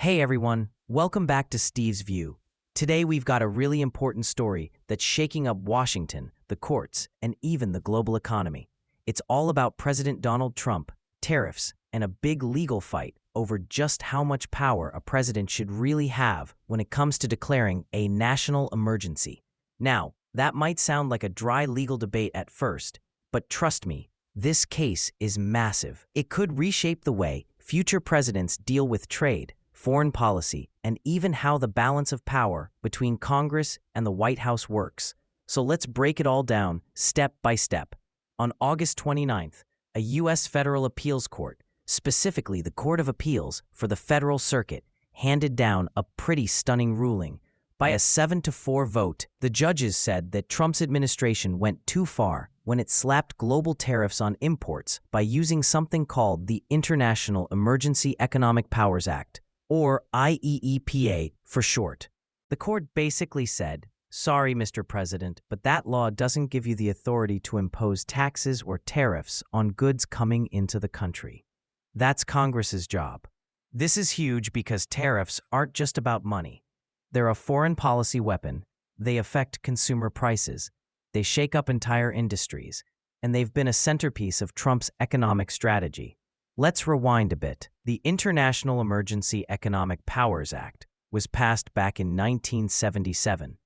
Hey everyone, welcome back to Steve's View. Today we've got a really important story that's shaking up Washington, the courts, and even the global economy. It's all about President Donald Trump, tariffs, and a big legal fight over just how much power a president should really have when it comes to declaring a national emergency. Now, that might sound like a dry legal debate at first, but trust me, this case is massive. It could reshape the way future presidents deal with trade, foreign policy, and even how the balance of power between Congress and the White House works. So let's break it all down step by step. On August 29th, a U.S. federal appeals court, specifically the Court of Appeals for the Federal Circuit, handed down a pretty stunning ruling. By a 7-4 vote, the judges said that Trump's administration went too far when it slapped global tariffs on imports by using something called the International Emergency Economic Powers Act, or IEEPA for short. The court basically said, "Sorry, Mr. President, but that law doesn't give you the authority to impose taxes or tariffs on goods coming into the country. That's Congress's job." This is huge because tariffs aren't just about money. They're a foreign policy weapon. They affect consumer prices. They shake up entire industries, and they've been a centerpiece of Trump's economic strategy. Let's rewind a bit. The International Emergency Economic Powers Act was passed back in 1977.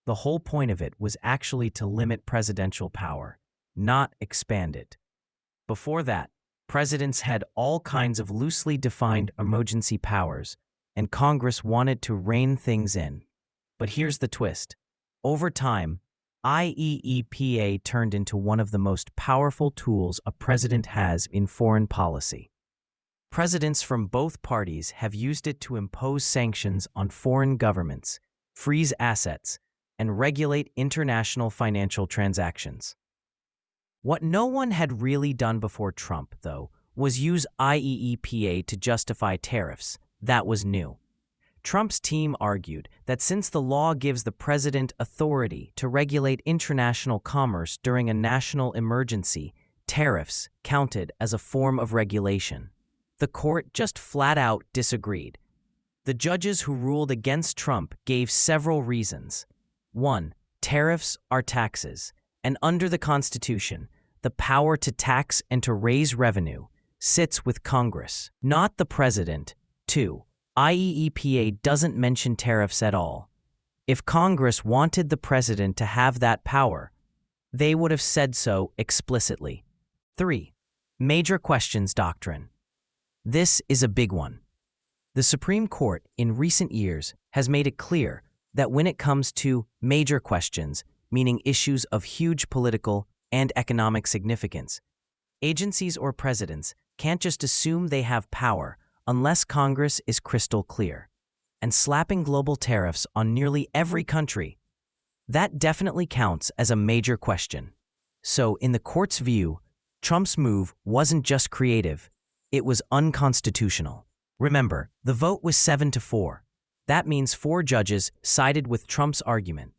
The whole point of it was actually to limit presidential power, not expand it. Before that, presidents had all kinds of loosely defined emergency powers, and Congress wanted to rein things in. But here's the twist. Over time, IEEPA turned into one of the most powerful tools a president has in foreign policy. Presidents from both parties have used it to impose sanctions on foreign governments, freeze assets, and regulate international financial transactions. What no one had really done before Trump, though, was use IEEPA to justify tariffs. That was new. Trump's team argued that since the law gives the president authority to regulate international commerce during a national emergency, tariffs counted as a form of regulation. The court just flat out disagreed. The judges who ruled against Trump gave several reasons. 1. Tariffs are taxes, and under the Constitution, the power to tax and to raise revenue sits with Congress, not the president. 2. IEEPA doesn't mention tariffs at all. If Congress wanted the president to have that power, they would have said so explicitly. 3. Major questions doctrine. This is a big one. The Supreme Court in recent years has made it clear that when it comes to major questions, meaning issues of huge political and economic significance, agencies or presidents can't just assume they have power unless Congress is crystal clear. And slapping global tariffs on nearly every country, that definitely counts as a major question. So, in the court's view, Trump's move wasn't just creative, it was unconstitutional. Remember, the vote was 7-4. That means 4 judges sided with Trump's argument.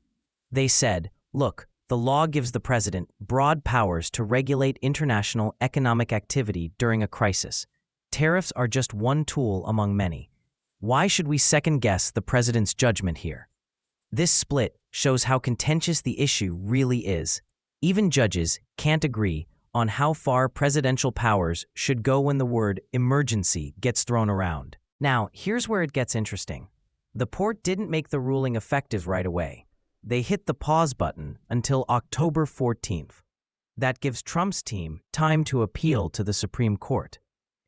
They said, look, the law gives the president broad powers to regulate international economic activity during a crisis. Tariffs are just one tool among many. Why should we second-guess the president's judgment here? This split shows how contentious the issue really is. Even judges can't agree on how far presidential powers should go when the word emergency gets thrown around. Now, here's where it gets interesting. The court didn't make the ruling effective right away. They hit the pause button until October 14th. That gives Trump's team time to appeal to the Supreme Court.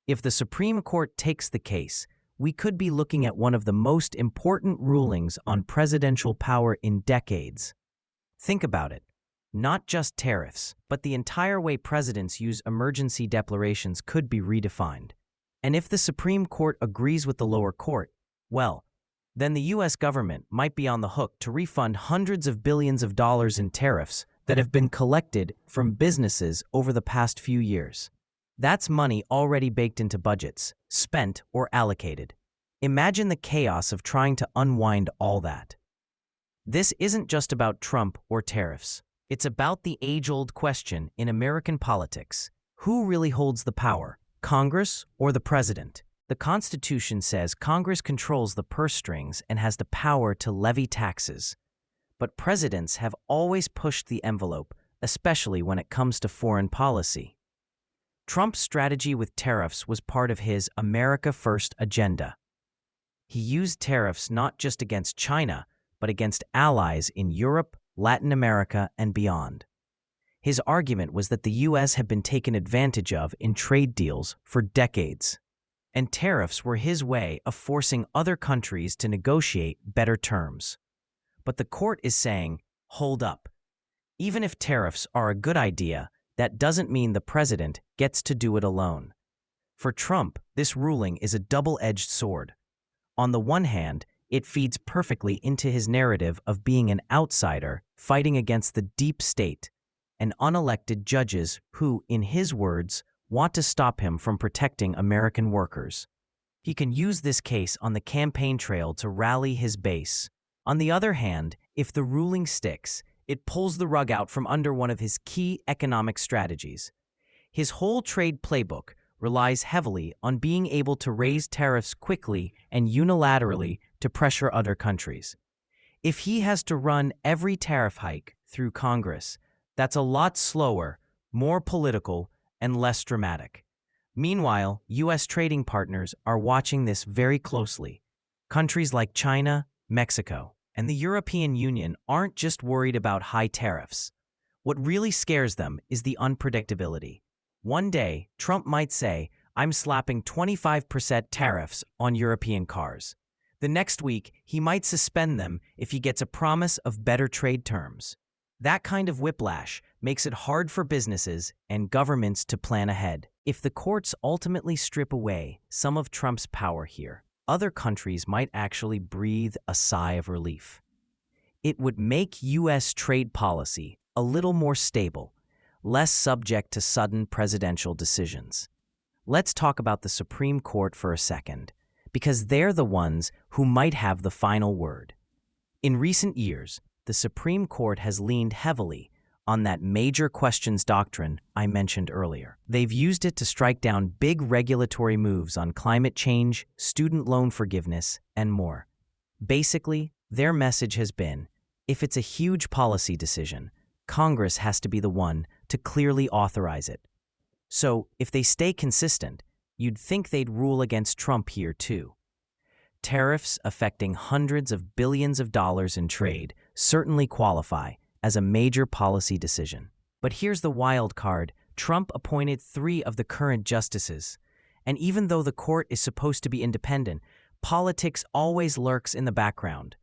If the Supreme Court takes the case, we could be looking at one of the most important rulings on presidential power in decades. Think about it. Not just tariffs, but the entire way presidents use emergency declarations could be redefined. And if the Supreme Court agrees with the lower court, well, then the U.S. government might be on the hook to refund hundreds of billions of dollars in tariffs that have been collected from businesses over the past few years. That's money already baked into budgets, spent or allocated. Imagine the chaos of trying to unwind all that. This isn't just about Trump or tariffs. It's about the age-old question in American politics. Who really holds the power, Congress or the president? The Constitution says Congress controls the purse strings and has the power to levy taxes. But presidents have always pushed the envelope, especially when it comes to foreign policy. Trump's strategy with tariffs was part of his America First agenda. He used tariffs not just against China, but against allies in Europe, Latin America, and beyond. His argument was that the U.S. had been taken advantage of in trade deals for decades, and tariffs were his way of forcing other countries to negotiate better terms. But the court is saying, hold up. Even if tariffs are a good idea, that doesn't mean the president gets to do it alone. For Trump, this ruling is a double-edged sword. On the one hand, it feeds perfectly into his narrative of being an outsider fighting against the deep state and unelected judges who, in his words, want to stop him from protecting American workers. He can use this case on the campaign trail to rally his base. On the other hand, if the ruling sticks, it pulls the rug out from under one of his key economic strategies. His whole trade playbook relies heavily on being able to raise tariffs quickly and unilaterally to pressure other countries. If he has to run every tariff hike through Congress, that's a lot slower, more political, and less dramatic. Meanwhile, U.S. trading partners are watching this very closely. Countries like China, Mexico, and the European Union aren't just worried about high tariffs. What really scares them is the unpredictability. One day, Trump might say, "I'm slapping 25% tariffs on European cars." The next week, he might suspend them if he gets a promise of better trade terms. That kind of whiplash makes it hard for businesses and governments to plan ahead. If the courts ultimately strip away some of Trump's power here, other countries might actually breathe a sigh of relief. It would make U.S. trade policy a little more stable, less subject to sudden presidential decisions. Let's talk about the Supreme Court for a second, because they're the ones who might have the final word. In recent years, the Supreme Court has leaned heavily on that major questions doctrine I mentioned earlier. They've used it to strike down big regulatory moves on climate change, student loan forgiveness, and more. Basically, their message has been, if it's a huge policy decision, Congress has to be the one to clearly authorize it. So, if they stay consistent, you'd think they'd rule against Trump here too. Tariffs affecting hundreds of billions of dollars in trade certainly qualify as a major policy decision. But here's the wild card. Trump appointed 3 of the current justices. And even though the court is supposed to be independent, politics always lurks in the background.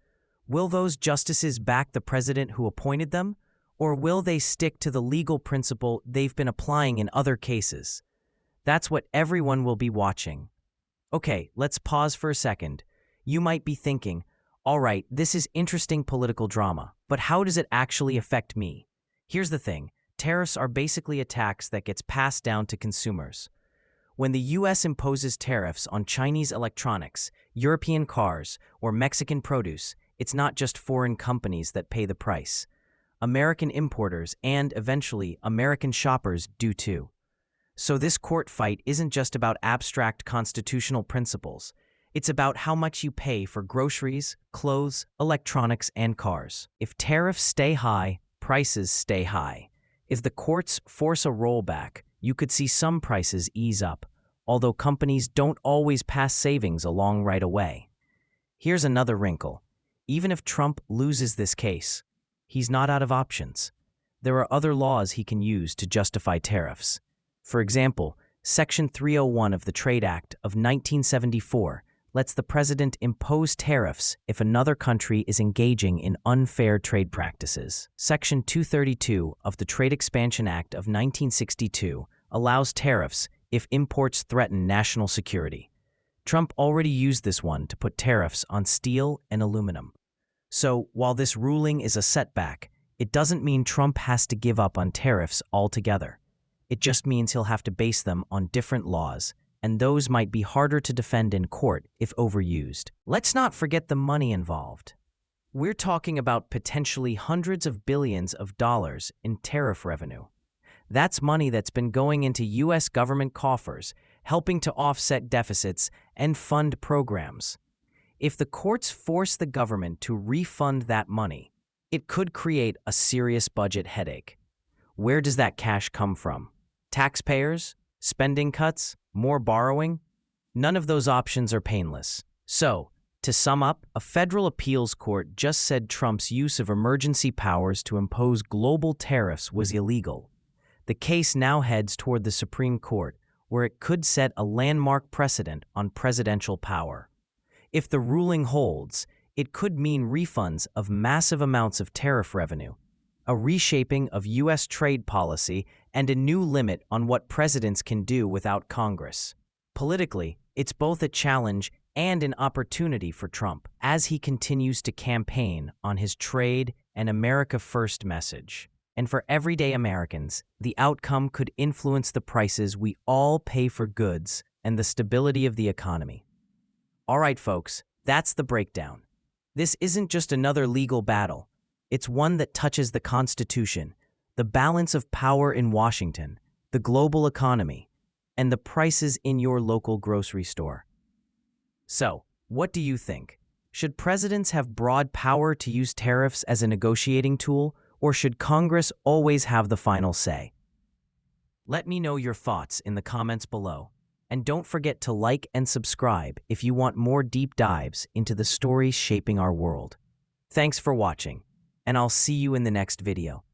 Will those justices back the president who appointed them? Or will they stick to the legal principle they've been applying in other cases? That's what everyone will be watching. Okay, let's pause for a second. You might be thinking, all right, this is interesting political drama, but how does it actually affect me? Here's the thing. Tariffs are basically a tax that gets passed down to consumers. When the U.S. imposes tariffs on Chinese electronics, European cars, or Mexican produce, it's not just foreign companies that pay the price. American importers and, eventually, American shoppers do too. So this court fight isn't just about abstract constitutional principles. It's about how much you pay for groceries, clothes, electronics, and cars. If tariffs stay high, prices stay high. If the courts force a rollback, you could see some prices ease up, although companies don't always pass savings along right away. Here's another wrinkle. Even if Trump loses this case, he's not out of options. There are other laws he can use to justify tariffs. For example, Section 301 of the Trade Act of 1974 lets the president impose tariffs if another country is engaging in unfair trade practices. Section 232 of the Trade Expansion Act of 1962 allows tariffs if imports threaten national security. Trump already used this one to put tariffs on steel and aluminum. So, while this ruling is a setback, it doesn't mean Trump has to give up on tariffs altogether. It just means he'll have to base them on different laws, and those might be harder to defend in court if overused. Let's not forget the money involved. We're talking about potentially hundreds of billions of dollars in tariff revenue. That's money that's been going into U.S. government coffers, helping to offset deficits and fund programs. If the courts force the government to refund that money, it could create a serious budget headache. Where does that cash come from? Taxpayers? Spending cuts? More borrowing? None of those options are painless. So, to sum up, a federal appeals court just said Trump's use of emergency powers to impose global tariffs was illegal. The case now heads toward the Supreme Court, where it could set a landmark precedent on presidential power. If the ruling holds, it could mean refunds of massive amounts of tariff revenue, a reshaping of U.S. trade policy, and a new limit on what presidents can do without Congress. Politically, it's both a challenge and an opportunity for Trump as he continues to campaign on his trade and America First message. And for everyday Americans, the outcome could influence the prices we all pay for goods and the stability of the economy. All right, folks, that's the breakdown. This isn't just another legal battle. It's one that touches the Constitution, the balance of power in Washington, the global economy, and the prices in your local grocery store. So, what do you think? Should presidents have broad power to use tariffs as a negotiating tool, or should Congress always have the final say? Let me know your thoughts in the comments below. And don't forget to like and subscribe if you want more deep dives into the stories shaping our world. Thanks for watching, and I'll see you in the next video.